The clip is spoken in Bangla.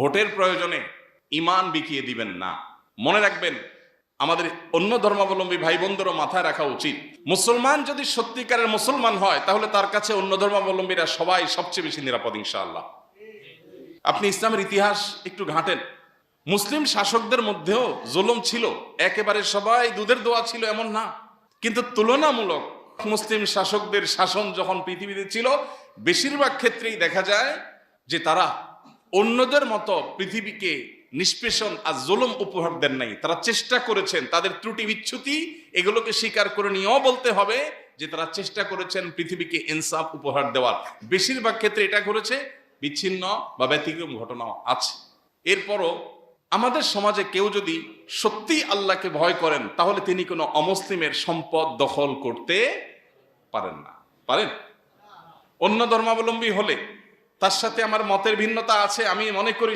ভোটের প্রয়োজনে ঈমান বিকিয়ে দিবেন না। মনে রাখবেন, আমাদের অন্য ধর্মাবলম্বী ভাই বোনদেরও মাথায় রাখা উচিত, মুসলমান যদি সত্যিকারের মুসলমান হয় তাহলে তার কাছে অন্য ধর্মাবলম্বীরা সবাই সবচেয়ে বেশি নিরাপদ ইনশাআল্লাহ। আপনি ইসলামের ইতিহাস একটু ঘাঁটেন, মুসলিম শাসকদের মধ্যেও জুলুম ছিল, একেবারে সবাই দুধের দোয়া ছিল এমন না, কিন্তু তুলনামূলক মুসলিম শাসকদের শাসন যখন পৃথিবীতে ছিল, বেশিরভাগ ক্ষেত্রেই দেখা যায় যে তারা অন্যদের মতো পৃথিবীকে নিষ্পেষণ আর জুলুম উপহার দেন নাই। তারা চেষ্টা করেছেন, তাদের ত্রুটি বিচ্যুতি এগুলোকে স্বীকার করে নিয়েও বলতে হবে যে তারা চেষ্টা করেছেন পৃথিবীকে ইনসাফ উপহার দেওয়ার। বেশিরভাগ ক্ষেত্রে এটা করেছে, বিচ্ছিন্ন বা ব্যতিক্রম ঘটনাও আছে। এরপরও আমাদের সমাজে কেউ যদি সত্যি আল্লাহকে ভয় করেন তাহলে তিনি কোনো অমুসলিমের সম্পদ দখল করতে পারেন না। পারেন? অন্য ধর্মাবলম্বী হলে তার সাথে আমার মতের ভিন্নতা আছে, আমি মনে করি